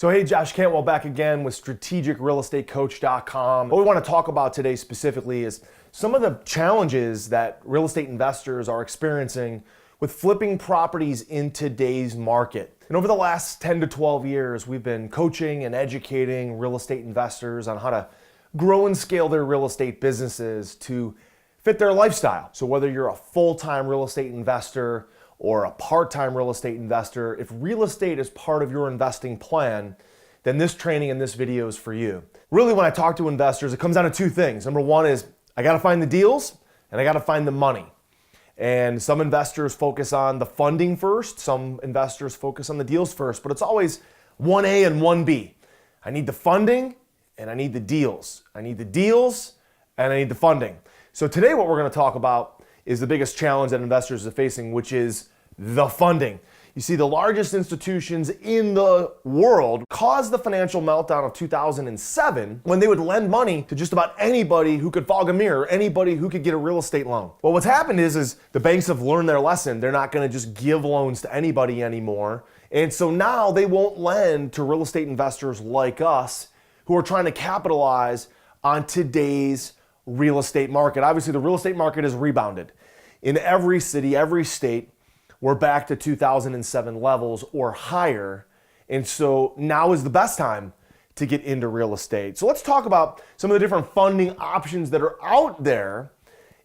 So hey, Josh Cantwell back again with strategicrealestatecoach.com. What we want to talk about today specifically is some of the challenges that real estate investors are experiencing with flipping properties in today's market. And over the last 10 to 12 years, we've been coaching and educating real estate investors on how to grow and scale their real estate businesses to fit their lifestyle. So whether you're a full-time real estate investor or a part-time real estate investor, if real estate is part of your investing plan, then this training and this video is for you. Really, when I talk to investors, it comes down to two things. Number one is I gotta find the deals and I gotta find the money. And some investors focus on the funding first, some investors focus on the deals first, but it's always 1A and 1B. I need the funding and I need the deals. I need the deals and I need the funding. So today what we're gonna talk about is the biggest challenge that investors are facing, which is the funding. You see, the largest institutions in the world caused the financial meltdown of 2007 when they would lend money to just about anybody who could fog a mirror, anybody who could get a real estate loan. Well, what's happened is the banks have learned their lesson. They're not gonna just give loans to anybody anymore. And so now they won't lend to real estate investors like us who are trying to capitalize on today's real estate market. Obviously, the real estate market has rebounded. In every city, every state, we're back to 2007 levels or higher. And so now is the best time to get into real estate. So let's talk about some of the different funding options that are out there,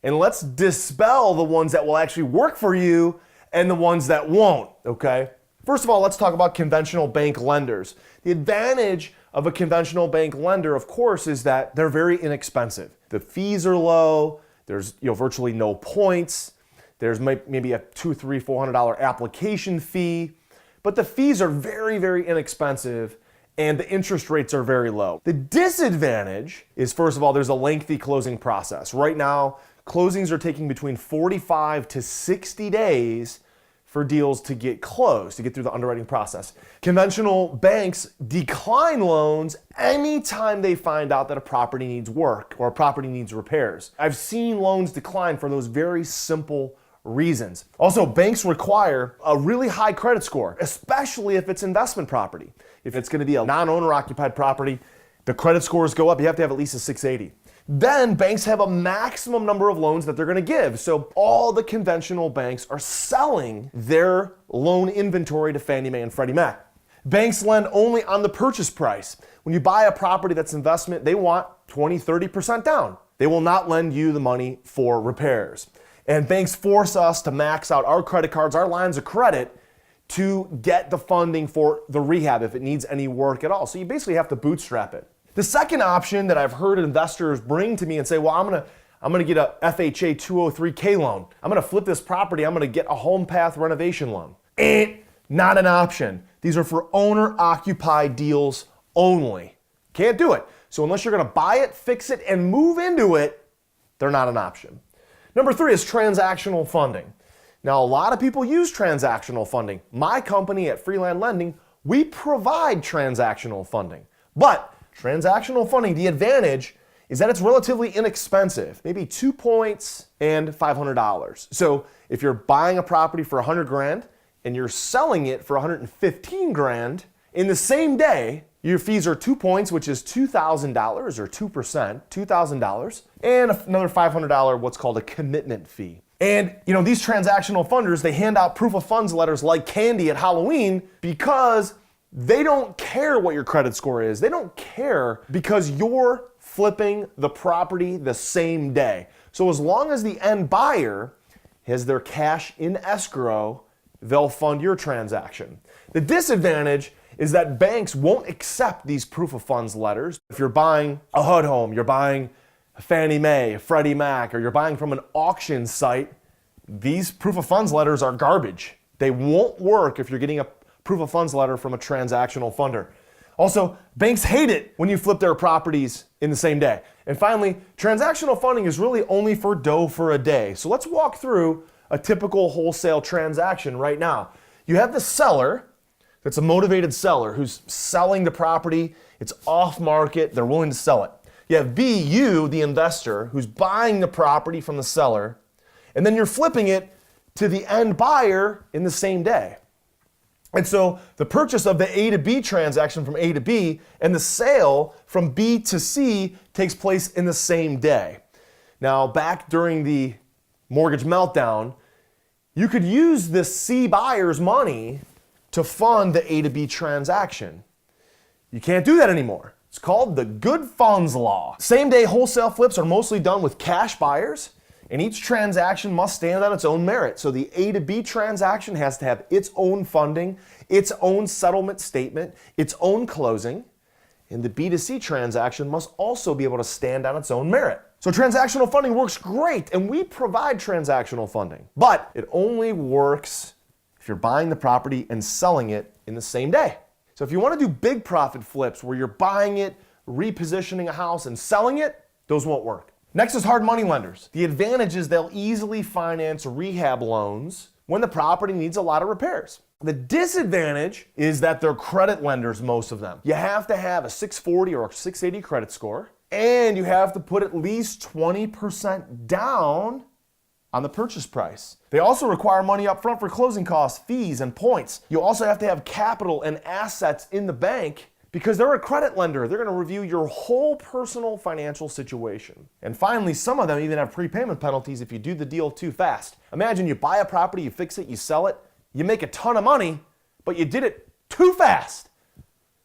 and let's dispel the ones that will actually work for you and the ones that won't, okay? First of all, let's talk about conventional bank lenders. The advantage of a conventional bank lender, of course, is that they're very inexpensive. The fees are low. There's virtually no points. There's maybe a $200, $300, $400 application fee, but the fees are very, very inexpensive and the interest rates are very low. The disadvantage is, first of all, there's a lengthy closing process. Right now, closings are taking between 45 to 60 days for deals to get closed, to get through the underwriting process. Conventional banks decline loans anytime they find out that a property needs work or a property needs repairs. I've seen loans decline for those very simple reasons. Also, banks require a really high credit score, especially if it's investment property. If it's gonna be a non-owner occupied property, the credit scores go up. You have to have at least a 680. Then banks have a maximum number of loans that they're gonna give. So all the conventional banks are selling their loan inventory to Fannie Mae and Freddie Mac. Banks lend only on the purchase price. When you buy a property that's investment, they want 20, 30% down. They will not lend you the money for repairs. And banks force us to max out our credit cards, our lines of credit, to get the funding for the rehab if it needs any work at all. So you basically have to bootstrap it. The second option that I've heard investors bring to me and say, well, I'm gonna get a FHA 203K loan. I'm gonna flip this property. I'm gonna get a home path renovation loan. Not an option. These are for owner-occupied deals only. Can't do it. So unless you're gonna buy it, fix it, and move into it, they're not an option. Number three is transactional funding. Now, a lot of people use transactional funding. My company at Freeland Lending, we provide transactional funding. But transactional funding, the advantage is that it's relatively inexpensive, maybe 2 points and $500. So if you're buying a property for 100 grand and you're selling it for 115 grand in the same day, your fees are 2 points, which is $2,000 or 2%, $2,000, and another $500 what's called a commitment fee. And these transactional funders, they hand out proof of funds letters like candy at Halloween because they don't care what your credit score is. They don't care because you're flipping the property the same day. So as long as the end buyer has their cash in escrow, they'll fund your transaction. The disadvantage is that banks won't accept these proof of funds letters. If you're buying a HUD home, you're buying a Fannie Mae, a Freddie Mac, or you're buying from an auction site, these proof of funds letters are garbage. They won't work if you're getting a proof of funds letter from a transactional funder. Also, banks hate it when you flip their properties in the same day. And finally, transactional funding is really only for dough for a day. So let's walk through a typical wholesale transaction right now. You have the seller, that's a motivated seller who's selling the property, it's off market, they're willing to sell it. You have B, you, the investor, who's buying the property from the seller, and then you're flipping it to the end buyer in the same day. And so the purchase of the A to B transaction from A to B and the sale from B to C takes place in the same day. Now, back during the mortgage meltdown, you could use the C buyer's money to fund the A to B transaction. You can't do that anymore. It's called the good funds law. Same day wholesale flips are mostly done with cash buyers, and each transaction must stand on its own merit. So the A to B transaction has to have its own funding, its own settlement statement, its own closing, and the B to C transaction must also be able to stand on its own merit. So transactional funding works great, and we provide transactional funding, but it only works if you're buying the property and selling it in the same day. So if you want to do big profit flips where you're buying it, repositioning a house, and selling it, those won't work. Next is hard money lenders. The advantage is they'll easily finance rehab loans when the property needs a lot of repairs. The disadvantage is that they're credit lenders, most of them. You have to have a 640 or a 680 credit score, and you have to put at least 20% down on the purchase price. They also require money up front for closing costs, fees, and points. You also have to have capital and assets in the bank because they're a credit lender. They're going to review your whole personal financial situation. And finally, some of them even have prepayment penalties if you do the deal too fast. Imagine you buy a property, you fix it, you sell it, you make a ton of money, but you did it too fast.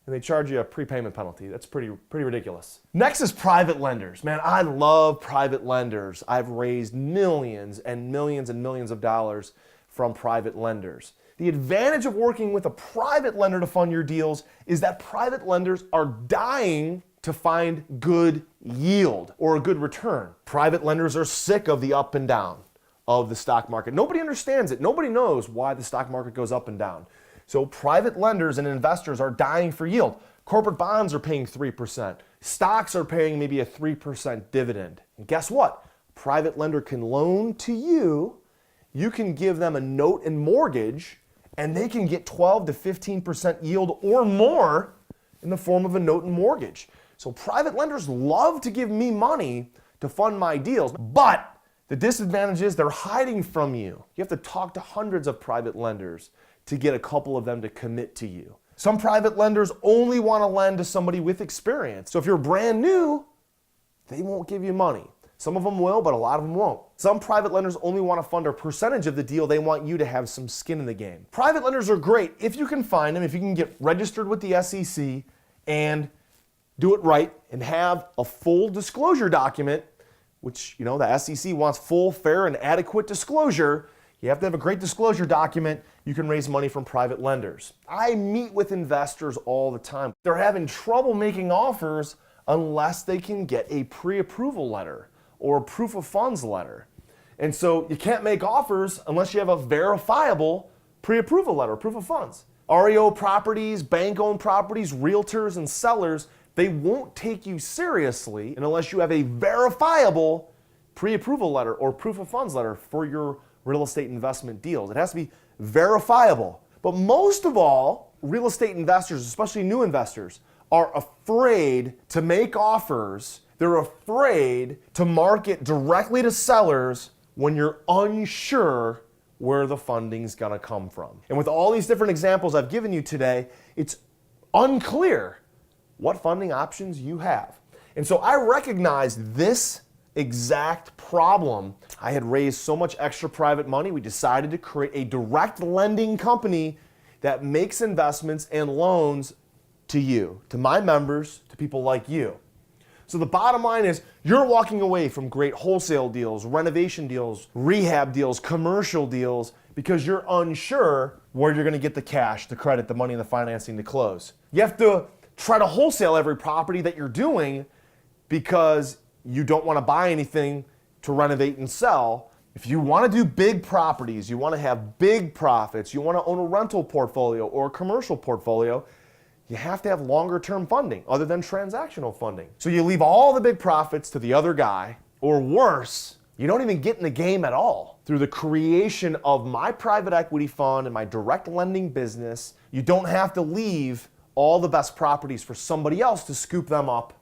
And they charge you a prepayment penalty. That's pretty ridiculous. Next is private lenders. Man, I love private lenders. I've raised millions and millions and millions of dollars from private lenders. The advantage of working with a private lender to fund your deals is that private lenders are dying to find good yield or a good return. Private lenders are sick of the up and down of the stock market. Nobody understands it. Nobody knows why the stock market goes up and down. So private lenders and investors are dying for yield. Corporate bonds are paying 3%. Stocks are paying maybe a 3% dividend. And guess what? Private lender can loan to you. You can give them a note and mortgage, and they can get 12 to 15% yield or more in the form of a note and mortgage. So private lenders love to give me money to fund my deals, but the disadvantage is they're hiding from you. You have to talk to hundreds of private lenders to get a couple of them to commit to you. Some private lenders only want to lend to somebody with experience. So if you're brand new, they won't give you money. Some of them will, but a lot of them won't. Some private lenders only want to fund a percentage of the deal. They want you to have some skin in the game. Private lenders are great if you can find them, if you can get registered with the SEC and do it right and have a full disclosure document, which, the SEC wants full, fair, and adequate disclosure. You have to have a great disclosure document. You can raise money from private lenders. I meet with investors all the time. They're having trouble making offers unless they can get a pre-approval letter or a proof of funds letter. And so you can't make offers unless you have a verifiable pre-approval letter, proof of funds. REO properties, bank-owned properties, realtors, and sellers, they won't take you seriously unless you have a verifiable pre-approval letter or proof of funds letter for your real estate investment deals. It has to be verifiable. But most of all, real estate investors, especially new investors, are afraid to make offers. They're afraid to market directly to sellers when you're unsure where the funding's gonna come from. And with all these different examples I've given you today, it's unclear what funding options you have. And so I recognized this exact problem. I had raised so much extra private money, we decided to create a direct lending company that makes investments and loans to you, to my members, to people like you. So the bottom line is you're walking away from great wholesale deals, renovation deals, rehab deals, commercial deals, because you're unsure where you're going to get the cash, the credit, the money, and the financing to close. You have to try to wholesale every property that you're doing because you don't want to buy anything to renovate and sell. If you want to do big properties, you want to have big profits, you want to own a rental portfolio or a commercial portfolio, you have to have longer term funding other than transactional funding. So you leave all the big profits to the other guy, or worse, you don't even get in the game at all. Through the creation of my private equity fund and my direct lending business, you don't have to leave all the best properties for somebody else to scoop them up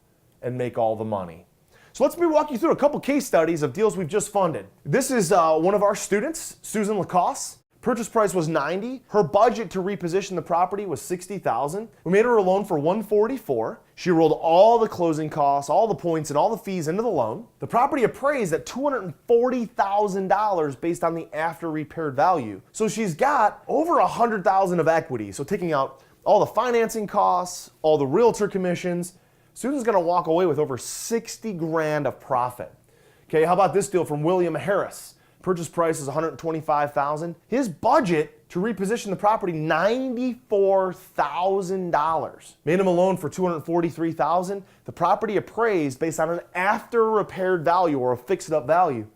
and make all the money. So let me walk you through a couple case studies of deals we've just funded. This is one of our students, Susan Lacoste, Purchase price was $90,000. Her budget to reposition the property was $60,000. We made her a loan for $144,000. She rolled all the closing costs, all the points, and all the fees into the loan. The property appraised at $240,000 based on the after repaired value. So she's got over $100,000 of equity. So taking out all the financing costs, all the realtor commissions, Susan's gonna walk away with over 60 grand of profit. Okay, how about this deal from William Harris? Purchase price is $125,000. His budget to reposition the property, $94,000. Made him a loan for $243,000. The property appraised based on an after repaired value or a fixed up value,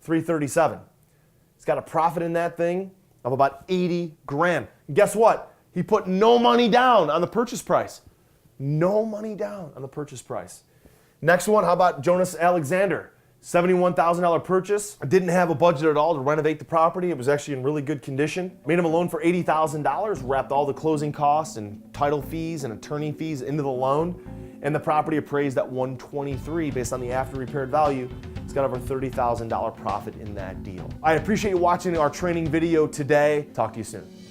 $337,000. He's got a profit in that thing of about 80 grand. And guess what? He put no money down on the purchase price. No money down on the purchase price. Next one, how about Jonas Alexander? $71,000 purchase. I didn't have a budget at all to renovate the property. It was actually in really good condition. Made him a loan for $80,000, wrapped all the closing costs and title fees and attorney fees into the loan, and the property appraised at $123,000 based on the after repaired value. It's got over $30,000 profit in that deal. I appreciate you watching our training video today. Talk to you soon.